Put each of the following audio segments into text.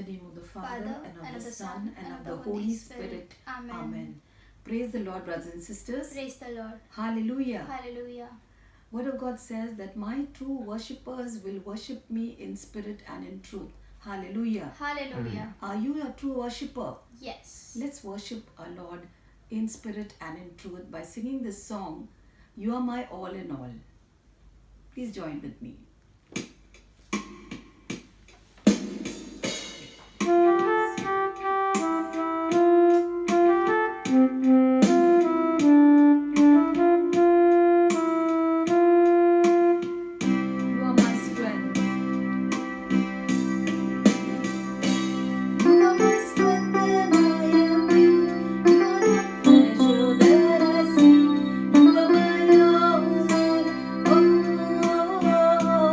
the name of the Father, Father, and and of of the the Son, Son, and of the Holy Spirit. Amen. Amen. Praise the Lord, brothers and sisters. Praise the Lord. Hallelujah. Hallelujah. Word of God says that my true worshippers will worship me in spirit and in truth. Hallelujah. Hallelujah. Are you a true worshipper? Yes. Let's worship our Lord in spirit and in truth by singing this song, You Are My All in All. Please join with me. You are my strength. You are my strength when I am weak. You are the pleasure that I see. You are my all in all.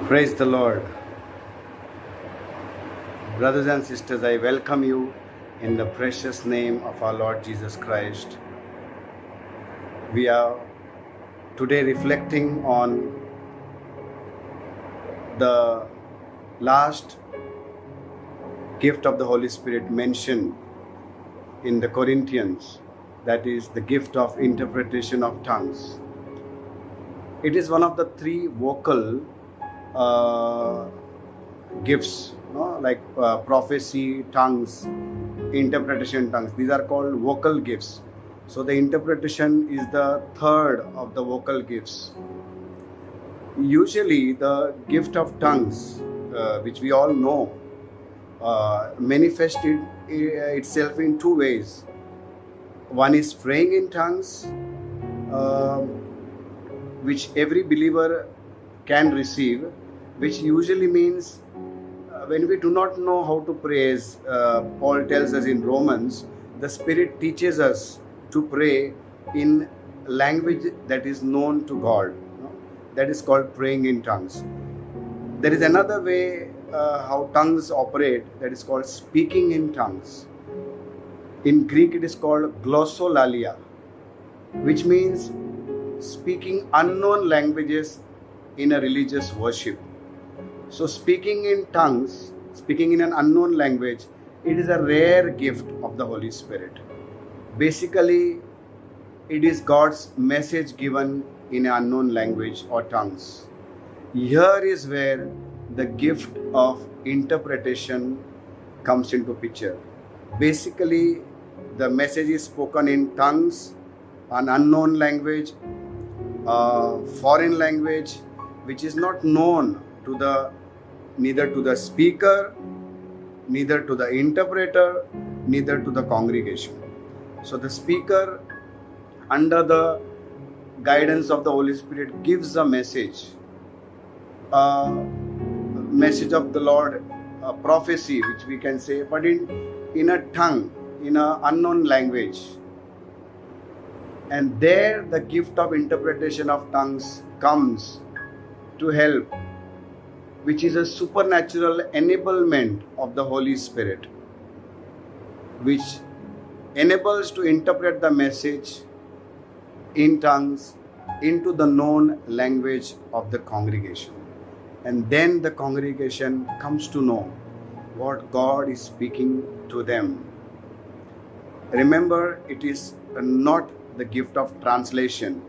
Praise the Lord. Brothers and sisters, I welcome you in the precious name of our Lord Jesus Christ. We are today reflecting on the last gift of the Holy Spirit mentioned in the Corinthians, that is the gift of interpretation of tongues. It is one of the three vocal gifts, like prophecy, tongues, interpretation, tongues. These are called vocal gifts. So the interpretation is the third of the vocal gifts. Usually the gift of tongues, which we all know, manifested itself in two ways. One is praying in tongues, which every believer can receive, which usually means when we do not know how to pray, as Paul tells us in Romans, the Spirit teaches us to pray in language that is known to God. That is called praying in tongues. There is another way how tongues operate, that is called speaking in tongues. In Greek it is called glossolalia, which means speaking unknown languages in a religious worship. So speaking in tongues, speaking in an unknown language, it is a rare gift of the Holy Spirit. Basically, it is God's message given in an unknown language or tongues. Here is where the gift of interpretation comes into picture. Basically, the message is spoken in tongues, an unknown language, foreign language, which is not known to neither to the speaker, neither to the interpreter, neither to the congregation. So the speaker, under the guidance of the Holy Spirit, gives a message of the Lord, a prophecy, which we can say, but in a tongue, in an unknown language. And there the gift of interpretation of tongues comes to help, which is a supernatural enablement of the Holy Spirit, which enables to interpret the message in tongues into the known language of the congregation. And then the congregation comes to know what God is speaking to them. Remember, it is not the gift of translation.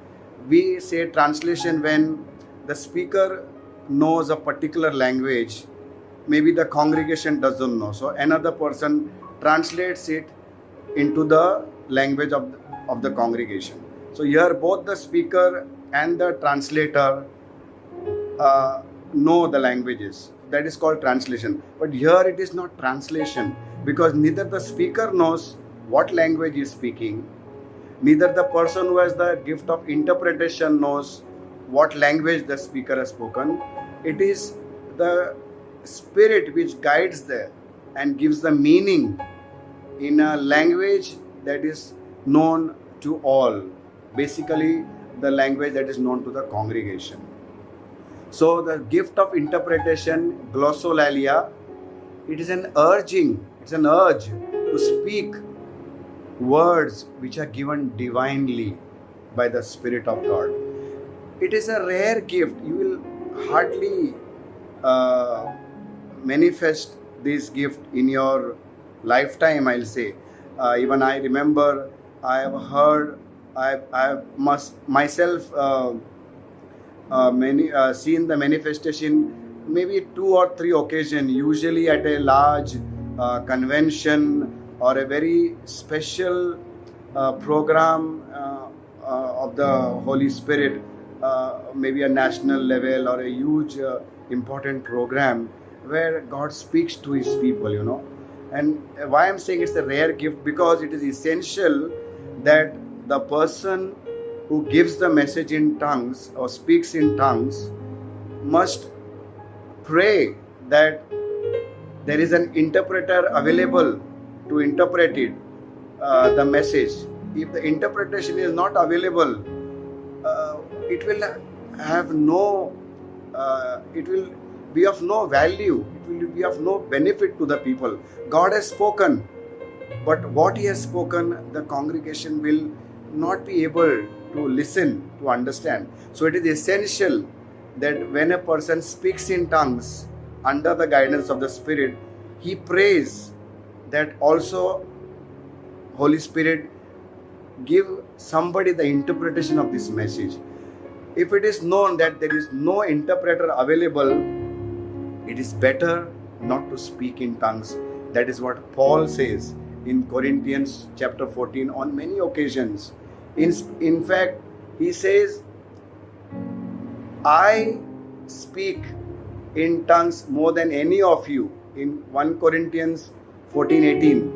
We say translation when the speaker knows a particular language, maybe the congregation doesn't know, so another person translates it into the language of the congregation. So here both the speaker and the translator know the languages. That is called translation. But here it is not translation, because neither the speaker knows what language he is speaking, neither the person who has the gift of interpretation knows what language the speaker has spoken. It is the Spirit which guides them and gives the meaning in a language that is known to all. Basically, the language that is known to the congregation. So the gift of interpretation, glossolalia, it is an urging, it's an urge to speak words which are given divinely by the Spirit of God. It is a rare gift. You will hardly manifest this gift in your lifetime, I'll say. Even I remember, I have heard, I have myself seen the manifestation maybe 2 or 3 occasions, usually at a large convention or a very special program of the Holy Spirit, maybe a national level or a huge important program where God speaks to His people, And why I'm saying it's a rare gift, because it is essential that the person who gives the message in tongues or speaks in tongues must pray that there is an interpreter available to interpret it, the message. If the interpretation is not available, it will have no, it will be of no value. It will be of no benefit to the people. God has spoken, but what He has spoken, the congregation will not be able to listen, to understand. So it is essential that when a person speaks in tongues under the guidance of the Spirit, he prays that also Holy Spirit give somebody the interpretation of this message. If it is known that there is no interpreter available, it is better not to speak in tongues. That is what Paul says in Corinthians chapter 14 on many occasions. In fact, he says, I speak in tongues more than any of you in 1 Corinthians 14:18.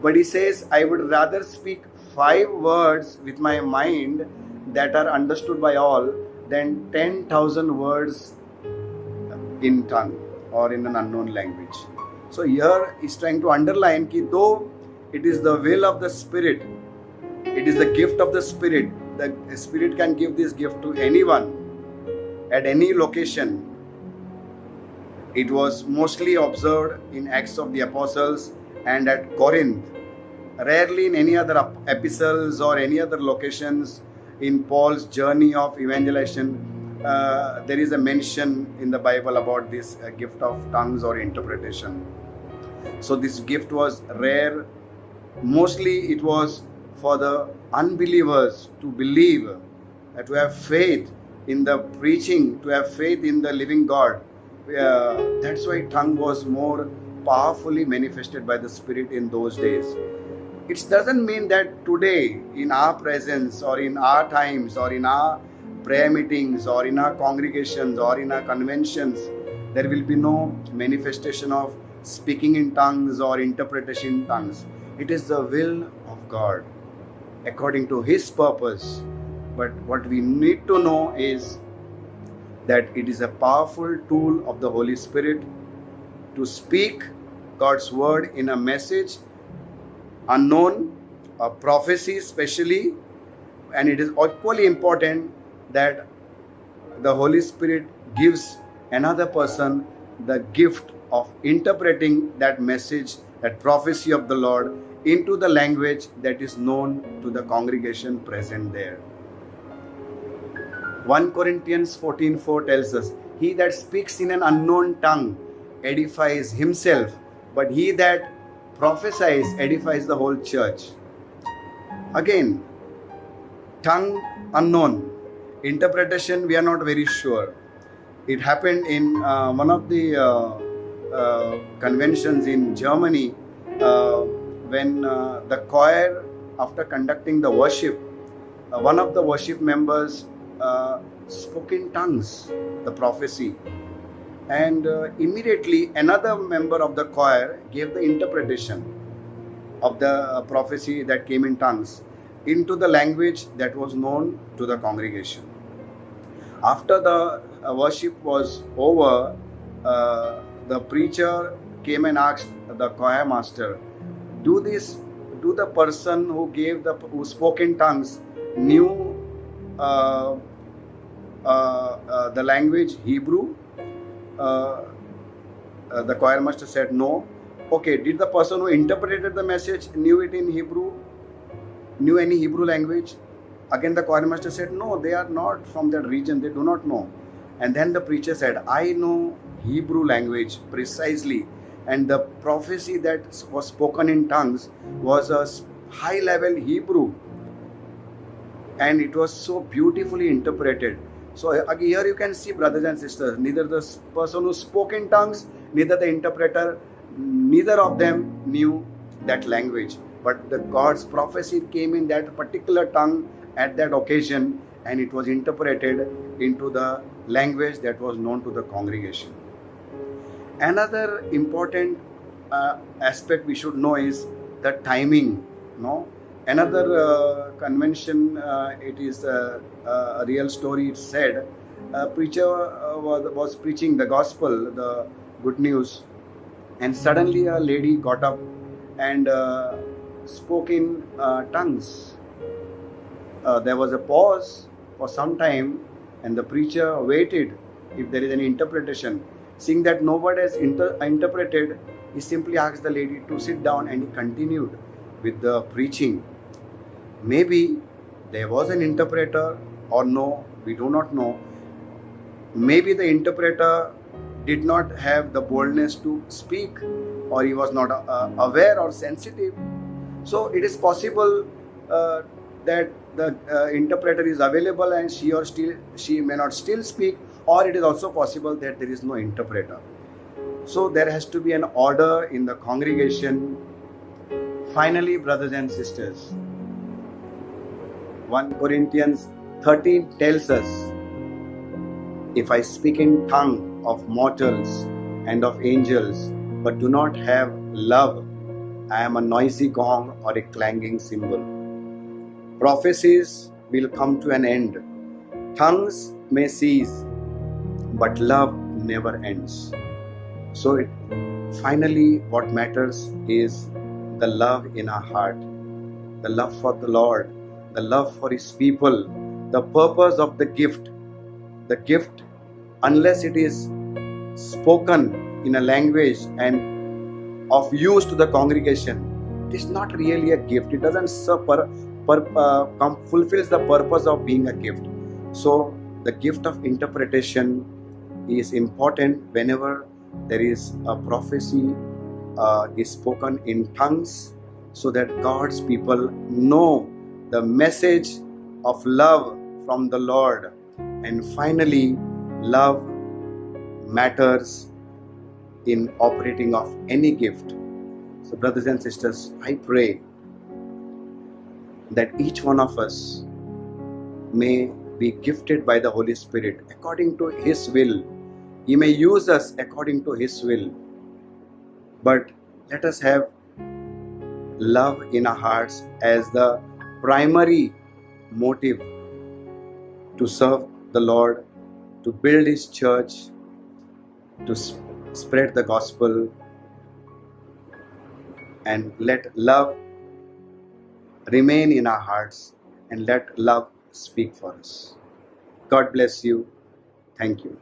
But he says, I would rather speak 5 words with my mind that are understood by all than 10,000 words in tongue or in an unknown language. So here he's trying to underline that though it is the will of the Spirit, it is the gift of the Spirit. The Spirit can give this gift to anyone at any location. It was mostly observed in Acts of the Apostles and at Corinth. Rarely in any other epistles or any other locations in Paul's journey of evangelization, there is a mention in the Bible about this gift of tongues or interpretation. So this gift was rare. Mostly it was for the unbelievers to believe, to have faith in the preaching, to have faith in the living God. That's why tongue was more powerfully manifested by the Spirit in those days. It doesn't mean that today in our presence or in our times or in our prayer meetings or in our congregations or in our conventions, there will be no manifestation of speaking in tongues or interpretation in tongues. It is the will of God according to His purpose. But what we need to know is that it is a powerful tool of the Holy Spirit to speak God's word in a message unknown, a prophecy especially, and it is equally important that the Holy Spirit gives another person the gift of interpreting that message, that prophecy of the Lord into the language that is known to the congregation present there. 1 Corinthians 14:4 tells us, he that speaks in an unknown tongue edifies himself, but he that prophesies edifies the whole church. Again, tongue unknown. Interpretation, we are not very sure. It happened in one of the conventions in Germany when the choir, after conducting the worship, one of the worship members spoke in tongues, the prophecy. And immediately another member of the choir gave the interpretation of the prophecy that came in tongues into the language that was known to the congregation. After the worship was over, the preacher came and asked the choir master, do the person who spoke in tongues knew the language Hebrew? The choir master said no. Okay, did the person who interpreted the message knew it in Hebrew? Knew any Hebrew language? Again the choir master said no, they are not from that region, they do not know. And then the preacher said, I know Hebrew language precisely, and the prophecy that was spoken in tongues was a high level Hebrew, and it was so beautifully interpreted. So here you can see, brothers and sisters, neither the person who spoke in tongues, neither the interpreter, neither of them knew that language. But the God's prophecy came in that particular tongue at that occasion, and it was interpreted into the language that was known to the congregation. Another important aspect we should know is the timing. No? Another convention, it is a real story. It said a preacher was preaching the gospel, the good news, and suddenly a lady got up and spoke in tongues. There was a pause for some time, and the preacher waited if there is any interpretation. Seeing that nobody has interpreted, he simply asked the lady to sit down and he continued with the preaching. Maybe there was an interpreter or no, we do not know. Maybe the interpreter did not have the boldness to speak, or he was not aware or sensitive. So it is possible that the interpreter is available and she may not still speak, or it is also possible that there is no interpreter. So there has to be an order in the congregation. Finally, brothers and sisters, 1 Corinthians 13 tells us, if I speak in tongue of mortals and of angels, but do not have love, I am a noisy gong or a clanging cymbal. Prophecies will come to an end. Tongues may cease, but love never ends. So finally, what matters is the love in our heart, the love for the Lord, the love for His people, the purpose of the gift. The gift, unless it is spoken in a language and of use to the congregation, it is not really a gift. It doesn't fulfills the purpose of being a gift. So the gift of interpretation is important whenever there is a prophecy is spoken in tongues, so that God's people know the message of love from the Lord. And finally, love matters in operating of any gift. So brothers and sisters, I pray that each one of us may be gifted by the Holy Spirit according to His will. He may use us according to His will. But let us have love in our hearts as the primary motive to serve the Lord, to build His church, to spread the gospel, and let love remain in our hearts and let love speak for us. God bless you. Thank you.